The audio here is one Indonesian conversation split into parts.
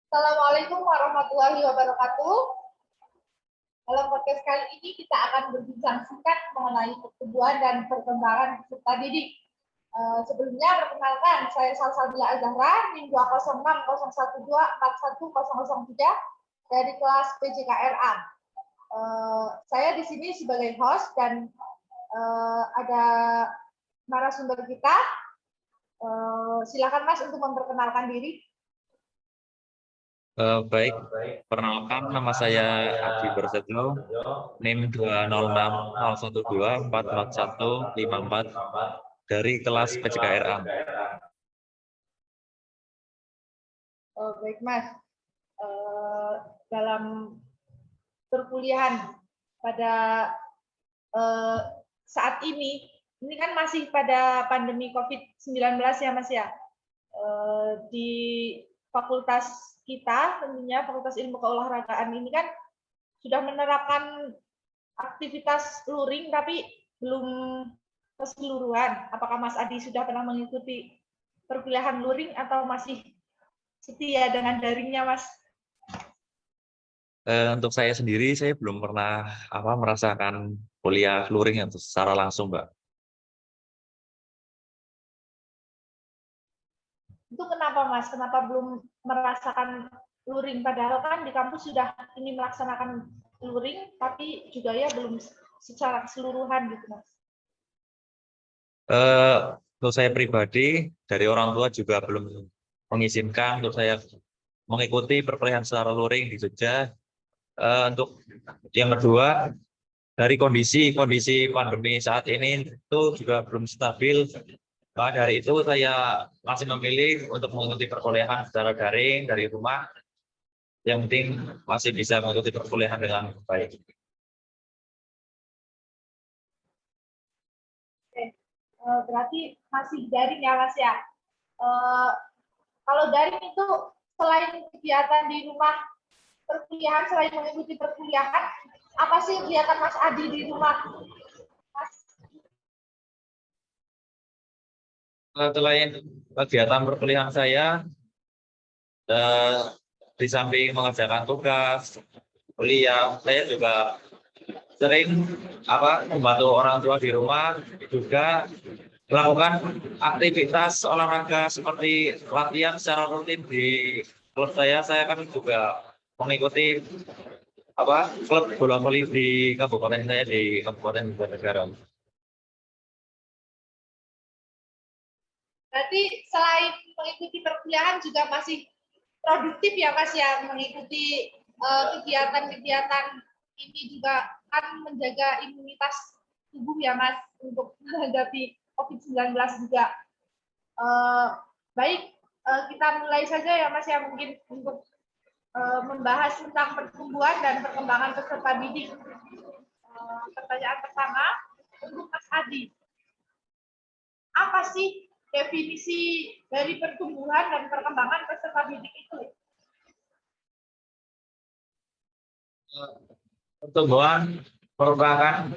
Assalamualaikum warahmatullahi wabarakatuh. Dalam podcast kali ini kita akan berbincang singkat mengenai pertumbuhan dan perkembangan peserta didik. Sebelumnya perkenalkan, saya Salsabila Azahra, NIM 20601241003 dari kelas PJKRA. Saya di sini sebagai host dan ada narasumber kita. Silakan Mas untuk memperkenalkan diri. Baik, perkenalkan nama saya Adi Prasetyo, NIM 20601244154 dari kelas PJKRA. Baik Mas, dalam perkuliahan pada saat ini kan masih pada pandemi COVID-19 ya Mas ya. Di fakultas kita, tentunya Fakultas Ilmu Keolahragaan ini kan sudah menerapkan aktivitas luring tapi belum keseluruhan. Apakah Mas Adi sudah pernah mengikuti perkuliahan luring atau masih setia dengan daringnya, Mas? Untuk saya sendiri, saya belum pernah merasakan kuliah luring secara langsung, Mbak. Itu kenapa Mas? Kenapa belum merasakan luring? Padahal kan di kampus sudah ini melaksanakan luring, tapi juga ya belum secara keseluruhan gitu Mas. Untuk saya pribadi, dari orang tua juga belum mengizinkan untuk saya mengikuti perkuliahan secara luring di Jogja. Untuk yang kedua, dari kondisi pandemi saat ini itu juga belum stabil. Maka dari itu saya masih memilih untuk mengikuti perkuliahan secara daring dari rumah. Yang penting masih bisa mengikuti perkuliahan dengan baik. Oke. Berarti masih daring ya Mas ya. Kalau daring itu selain kegiatan di rumah perkuliahan, selain mengikuti perkuliahan, apa sih kegiatan Mas Adi di rumah? Selain kegiatan perkuliahan saya, di samping mengerjakan tugas kuliah, saya juga sering membantu orang tua di rumah, juga melakukan aktivitas olahraga seperti latihan secara rutin di klub saya. Saya kan juga mengikuti klub bola voli di kabupaten saya, di Kabupaten Banjarnegara. Berarti selain mengikuti perkuliahan juga masih produktif ya Mas ya, mengikuti kegiatan-kegiatan ini juga kan menjaga imunitas tubuh ya Mas untuk menghadapi COVID-19 juga. Baik, kita mulai saja ya Mas ya, mungkin untuk membahas tentang pertumbuhan dan perkembangan peserta didik. Pertanyaan pertama untuk Mas Adi. Apa sih definisi dari pertumbuhan dan perkembangan peserta didik itu? Pertumbuhan merupakan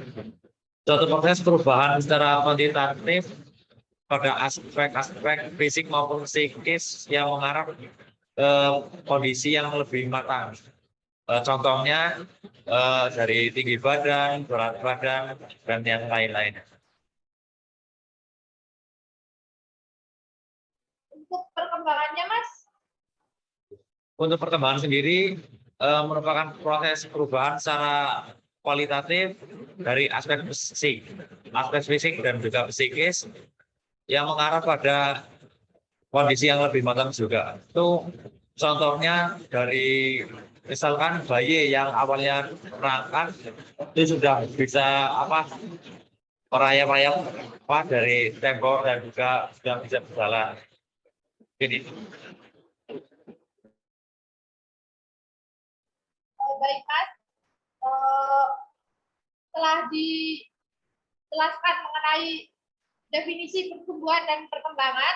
suatu proses perubahan secara kuantitatif pada aspek-aspek fisik maupun psikis yang mengarah ke kondisi yang lebih matang. Contohnya dari tinggi badan, berat badan, dan yang lain-lain. Untuk perkembangannya, Mas? Untuk perkembangan sendiri merupakan proses perubahan secara kualitatif dari aspek fisik dan juga psikis yang mengarah pada kondisi yang lebih matang juga. Itu contohnya dari misalkan bayi yang awalnya merangkak itu sudah bisa merayap-rayap dari tembok dan juga sudah bisa berjalan. Jadi Baik Mas, setelah dijelaskan mengenai definisi pertumbuhan dan perkembangan,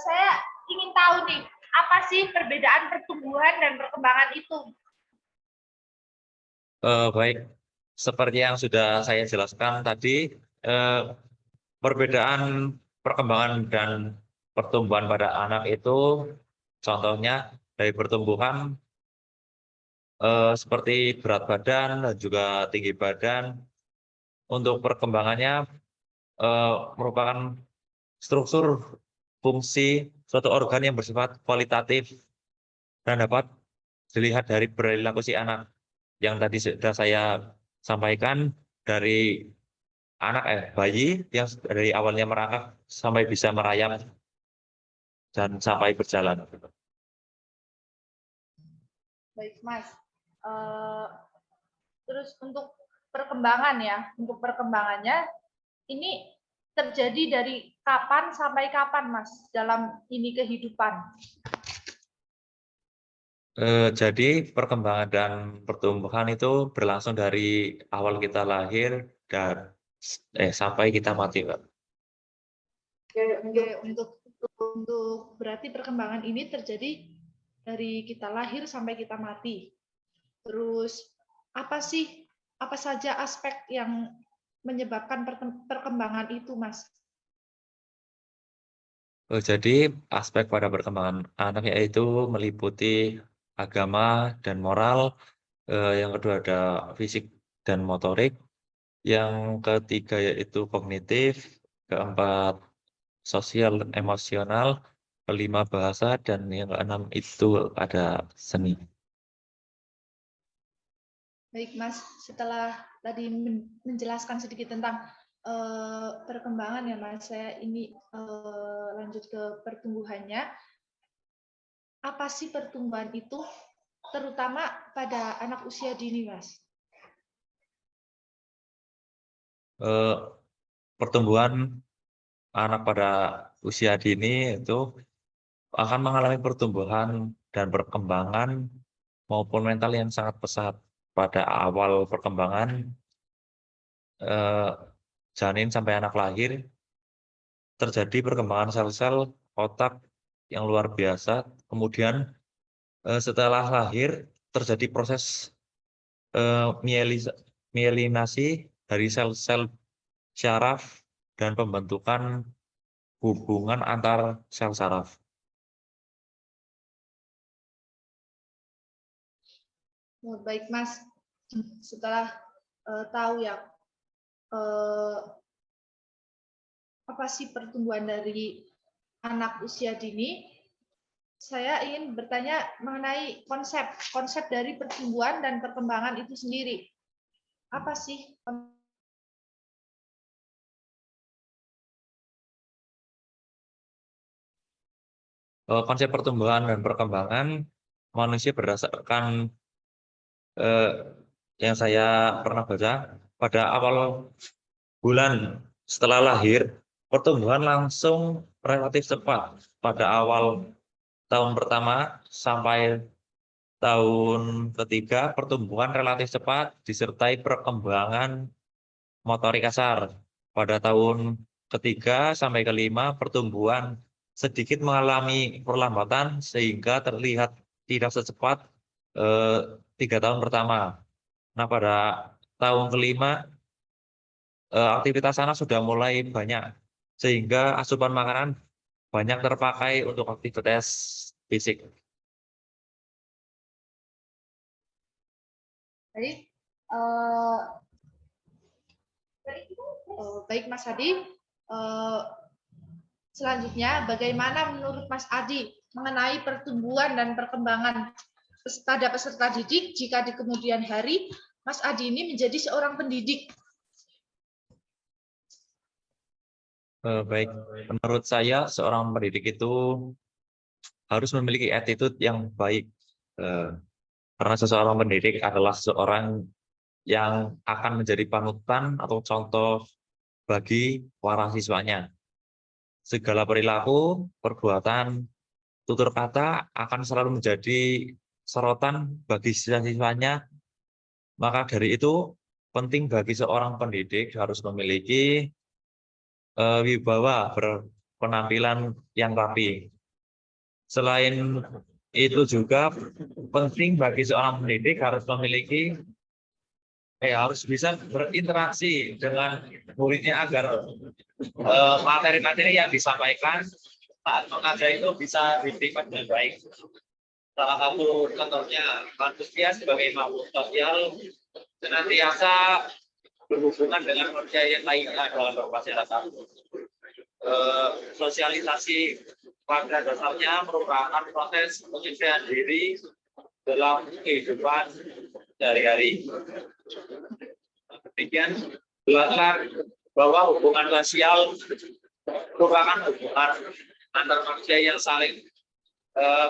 saya ingin tahu nih, apa sih perbedaan pertumbuhan dan perkembangan itu? Baik, seperti yang sudah saya jelaskan tadi, perbedaan perkembangan dan pertumbuhan pada anak itu contohnya dari pertumbuhan seperti berat badan dan juga tinggi badan. Untuk perkembangannya merupakan struktur fungsi suatu organ yang bersifat kualitatif dan dapat dilihat dari perilaku si anak yang tadi sudah saya sampaikan, dari bayi yang dari awalnya merangkak sampai bisa merayap dan sampai berjalan. Baik, Mas. Terus untuk untuk perkembangannya ini terjadi dari kapan sampai kapan, Mas, dalam ini kehidupan? Jadi perkembangan dan pertumbuhan itu berlangsung dari awal kita lahir dan sampai kita mati, Pak. Oke, untuk berarti perkembangan ini terjadi dari kita lahir sampai kita mati. Terus apa saja aspek yang menyebabkan perkembangan itu, Mas? Jadi aspek pada perkembangan anak yaitu meliputi agama dan moral, yang kedua ada fisik dan motorik, yang ketiga yaitu kognitif, keempat sosial emosional, kelima bahasa, dan yang keenam itu ada seni. Baik, Mas. Setelah tadi menjelaskan sedikit tentang perkembangan ya, Mas, saya ini lanjut ke pertumbuhannya. Apa sih pertumbuhan itu, terutama pada anak usia dini, Mas? Pertumbuhan anak pada usia dini itu akan mengalami pertumbuhan dan perkembangan maupun mental yang sangat pesat. Pada awal perkembangan janin sampai anak lahir, terjadi perkembangan sel-sel otak yang luar biasa. Kemudian setelah lahir terjadi proses mielinasi dari sel-sel syaraf dan pembentukan hubungan antar sel saraf. Baik, Mas. Setelah tahu ya apa sih pertumbuhan dari anak usia dini, saya ingin bertanya mengenai konsep dari pertumbuhan dan perkembangan itu sendiri. Apa sih? Konsep pertumbuhan dan perkembangan manusia berdasarkan yang saya pernah baca, pada awal bulan setelah lahir, pertumbuhan langsung relatif cepat. Pada awal tahun pertama sampai tahun ketiga, pertumbuhan relatif cepat disertai perkembangan motorik kasar. Pada tahun ketiga sampai kelima, pertumbuhan sedikit mengalami perlambatan sehingga terlihat tidak secepat 3 tahun pertama. Nah, pada tahun kelima aktivitas anak sudah mulai banyak sehingga asupan makanan banyak terpakai untuk aktivitas fisik. Baik, baik Mas Adi. Selanjutnya, bagaimana menurut Mas Adi mengenai pertumbuhan dan perkembangan pada peserta didik jika di kemudian hari Mas Adi ini menjadi seorang pendidik? Baik, menurut saya seorang pendidik itu harus memiliki attitude yang baik. Karena seseorang pendidik adalah seorang yang akan menjadi panutan atau contoh bagi para siswanya. Segala perilaku, perbuatan, tutur kata akan selalu menjadi sorotan bagi siswa-siswanya. Maka dari itu penting bagi seorang pendidik harus memiliki wibawa berpenampilan yang rapi. Selain itu juga penting bagi seorang pendidik harus memiliki harus bisa berinteraksi dengan muridnya agar materi-materi yang disampaikan saat mengajar itu bisa diterima dengan baik. Salah satu contohnya, manusia sebagai makhluk sosial senantiasa berhubungan dengan manusia yang lainnya dalam bermasyarakat. Sosialisasi pada dasarnya merupakan proses penyesuaian diri dalam kehidupan sehari-hari. Demikian, jelaskan bahwa hubungan sosial merupakan hubungan antar manusia yang saling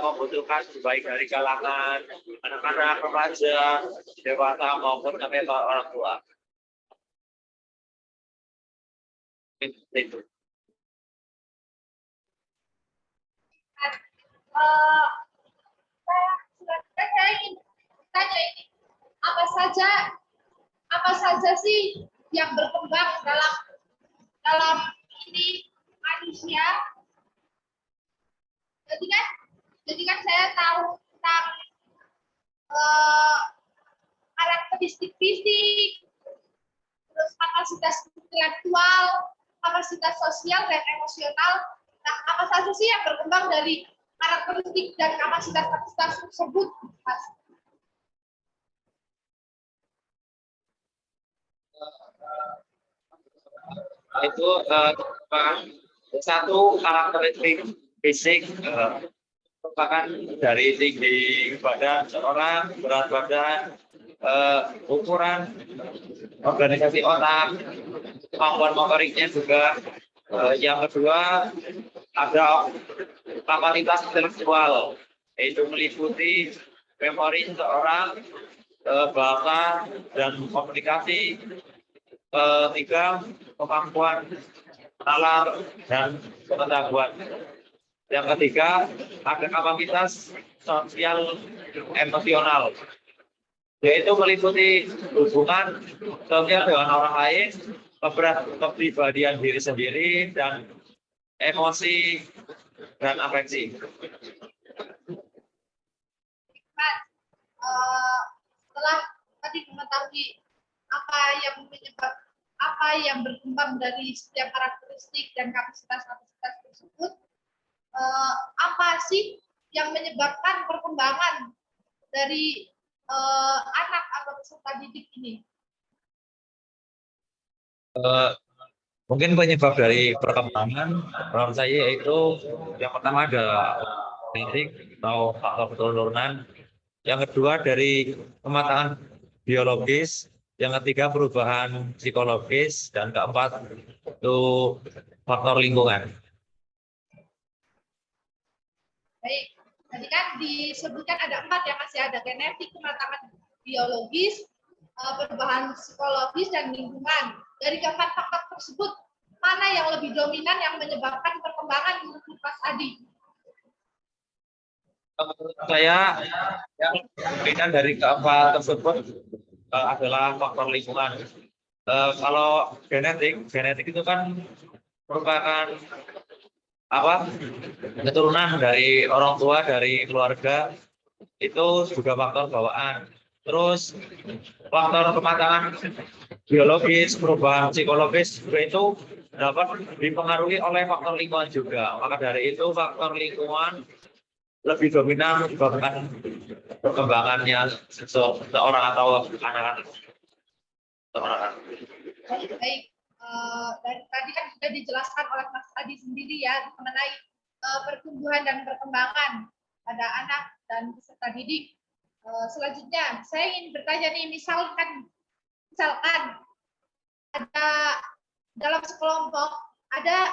membutuhkan baik dari kalangan anak-anak, remaja, dewasa maupun sampai orang tua. Itu. Saya ingin tanya ini, apa saja sih yang berkembang dalam ini manusia? Jadi kan saya tahu tentang karakteristik fisik, terus kapasitas intelektual, kapasitas sosial dan emosional. Nah, apa saja sih yang berkembang dari karakteristik dan kapasitas tersebut, Mas? Itu satu karakteristik fisik merupakan dari tinggi badan seorang, berat badan, ukuran organisasi otak, kemampuan motoriknya juga. Yang kedua ada kapasitas intelektual, yaitu meliputi memori seorang, bahasa dan komunikasi. Tiga, kemampuan nalar dan pengetahuan. Yang ketiga, ada kapasitas sosial emosional, yaitu meliputi hubungan sosial dengan orang lain, kepribadian diri sendiri, dan emosi dan afeksi. Mas, setelah tadi mengetahui apa yang berkembang dari setiap karakteristik dan kapasitas tersebut, apa sih yang menyebabkan perkembangan dari anak atau peserta didik ini? Mungkin penyebab dari perkembangan menurut saya yaitu yang pertama ada genetik atau faktor keturunan, yang kedua dari kematangan biologis, yang ketiga perubahan psikologis, dan keempat itu faktor lingkungan. Baik, tadi kan disebutkan ada 4 ya, masih ada genetik, kematangan biologis, perubahan psikologis, dan lingkungan. Dari keempat faktor tersebut, mana yang lebih dominan yang menyebabkan perkembangan menurut Mas Adi? Menurut saya yang dominan dari keempat tersebut adalah faktor lingkungan. Kalau genetik itu kan merupakan keturunan dari orang tua, dari keluarga, itu juga faktor bawaan. Terus faktor kematangan biologis, perubahan psikologis itu dapat dipengaruhi oleh faktor lingkungan juga. Maka dari itu faktor lingkungan lebih dominan menyebabkan perkembangannya seseorang atau anak-anak. Baik, dari tadi kan sudah dijelaskan oleh Mas Adi sendiri ya mengenai pertumbuhan dan perkembangan pada anak dan peserta didik. Selanjutnya, saya ingin bertanya nih, misalkan ada dalam sekelompok ada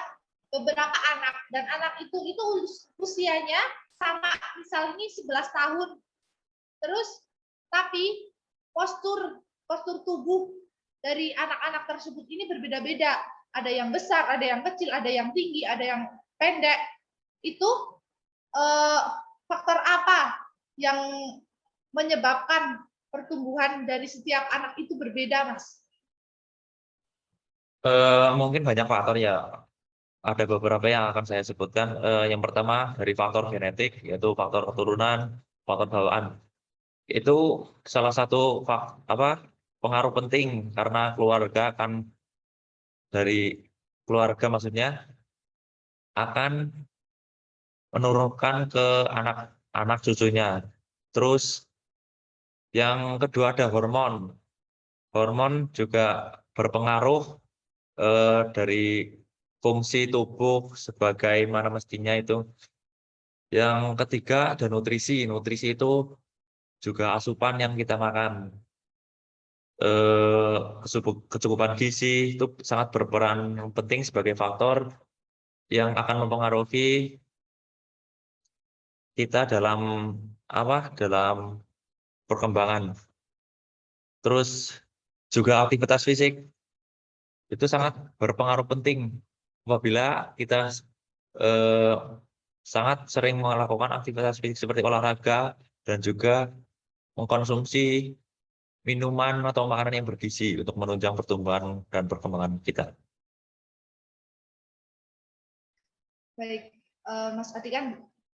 beberapa anak dan anak itu usianya sama, misal ini 11 tahun. Terus tapi postur tubuh dari anak-anak tersebut ini berbeda-beda. Ada yang besar, ada yang kecil, ada yang tinggi, ada yang pendek. Itu faktor apa yang menyebabkan pertumbuhan dari setiap anak itu berbeda, Mas? Mungkin banyak faktor ya. Ada beberapa yang akan saya sebutkan. Yang pertama dari faktor genetik, yaitu faktor keturunan, faktor bawaan. Itu salah satu pengaruh penting karena keluarga maksudnya akan menurunkan ke anak anak cucunya. Terus yang kedua ada hormon. Hormon juga berpengaruh dari fungsi tubuh sebagaimana mestinya itu. Yang ketiga ada nutrisi. Nutrisi itu juga asupan yang kita makan. Kecukupan gizi itu sangat berperan penting sebagai faktor yang akan mempengaruhi kita dalam perkembangan. Terus juga aktivitas fisik itu sangat berpengaruh penting apabila kita eh, sangat sering melakukan aktivitas fisik seperti olahraga dan juga mengkonsumsi minuman atau makanan yang bergizi untuk menunjang pertumbuhan dan perkembangan kita. Baik, Mas Adi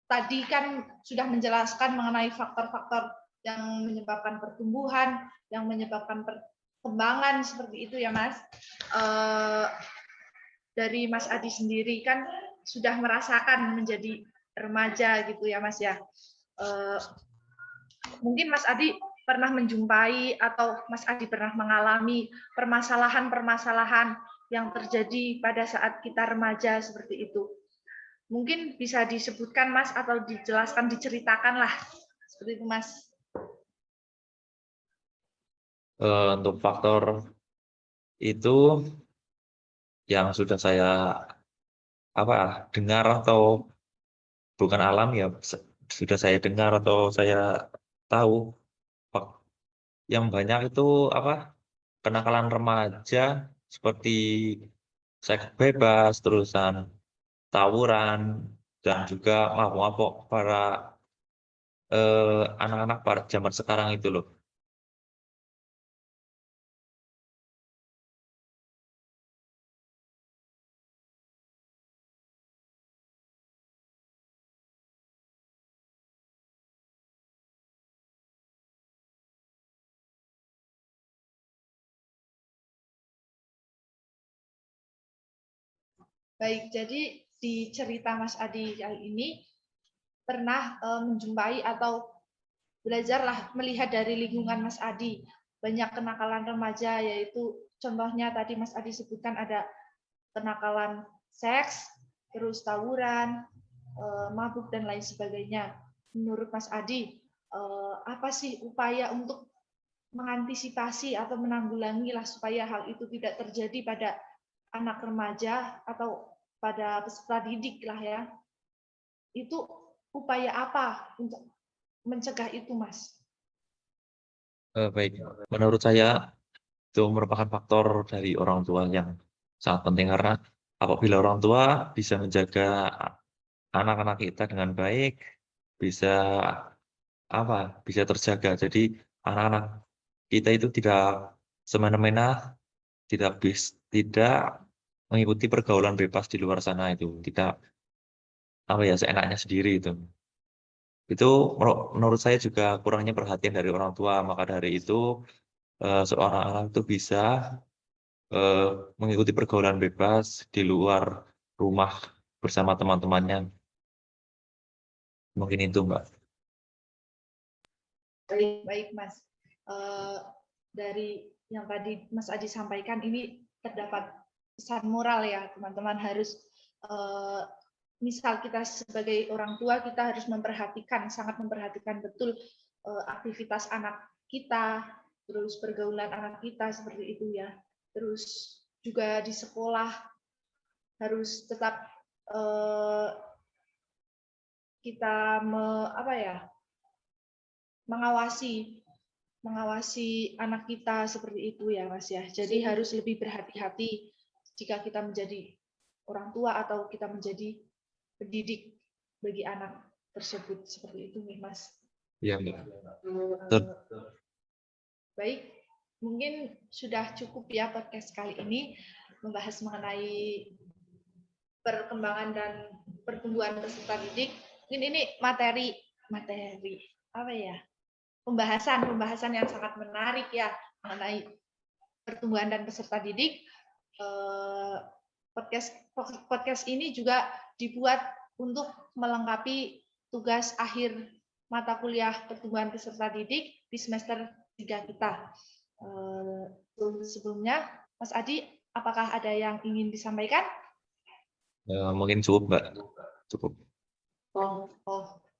tadi kan sudah menjelaskan mengenai faktor-faktor yang menyebabkan pertumbuhan, yang menyebabkan perkembangan seperti itu ya Mas. Dari Mas Adi sendiri kan sudah merasakan menjadi remaja gitu ya Mas ya. Mungkin Mas Adi pernah menjumpai atau Mas Adi pernah mengalami permasalahan-permasalahan yang terjadi pada saat kita remaja seperti itu. Mungkin bisa disebutkan Mas atau dijelaskan, diceritakan lah seperti itu Mas. Untuk faktor itu yang sudah saya dengar atau bukan alam ya sudah saya dengar atau saya tahu yang banyak itu kenakalan remaja seperti seks bebas, terusan tawuran dan juga mabok-mabok para anak-anak pada zaman sekarang itu loh. Baik, jadi di cerita Mas Adi kali ini pernah menjumpai atau belajarlah melihat dari lingkungan Mas Adi banyak kenakalan remaja, yaitu contohnya tadi Mas Adi sebutkan ada kenakalan seks, terus tawuran, mabuk dan lain sebagainya. Menurut Mas Adi, apa sih upaya untuk mengantisipasi atau menanggulangi lah supaya hal itu tidak terjadi pada anak remaja atau pada peserta didik lah ya. Itu upaya apa untuk mencegah itu, Mas? Baik, menurut saya itu merupakan faktor dari orang tua yang sangat penting karena apabila orang tua bisa menjaga anak-anak kita dengan baik, bisa bisa terjaga. Jadi anak-anak kita itu tidak semena-mena, tidak mengikuti pergaulan bebas di luar sana itu, tidak seenaknya sendiri itu. Itu menurut saya juga kurangnya perhatian dari orang tua. Maka dari itu seorang anak itu bisa eh, mengikuti pergaulan bebas di luar rumah bersama teman-temannya. Mungkin itu, Mbak. Baik, Mas. Dari yang tadi Mas Adi sampaikan ini terdapat pesan moral ya, teman-teman harus misal kita sebagai orang tua kita harus sangat memperhatikan betul aktivitas anak kita, terus pergaulan anak kita seperti itu ya. Terus juga di sekolah harus tetap kita mengawasi anak kita seperti itu ya Mas ya. Jadi harus lebih berhati-hati jika kita menjadi orang tua atau kita menjadi pendidik bagi anak tersebut seperti itu nih Mas. Iya, Mbak. Baik, mungkin sudah cukup ya podcast kali ini membahas mengenai perkembangan dan pertumbuhan peserta didik. Mungkin ini materi apa ya? Pembahasan yang sangat menarik ya mengenai pertumbuhan dan peserta didik. Podcast ini juga dibuat untuk melengkapi tugas akhir mata kuliah pertumbuhan peserta didik di semester 3 kita. Sebelumnya, Mas Adi, apakah ada yang ingin disampaikan? Mungkin cukup, Mbak. Cukup.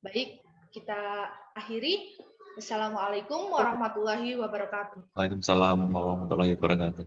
Baik, kita akhiri. Assalamualaikum warahmatullahi wabarakatuh. Waalaikumsalam warahmatullahi wabarakatuh.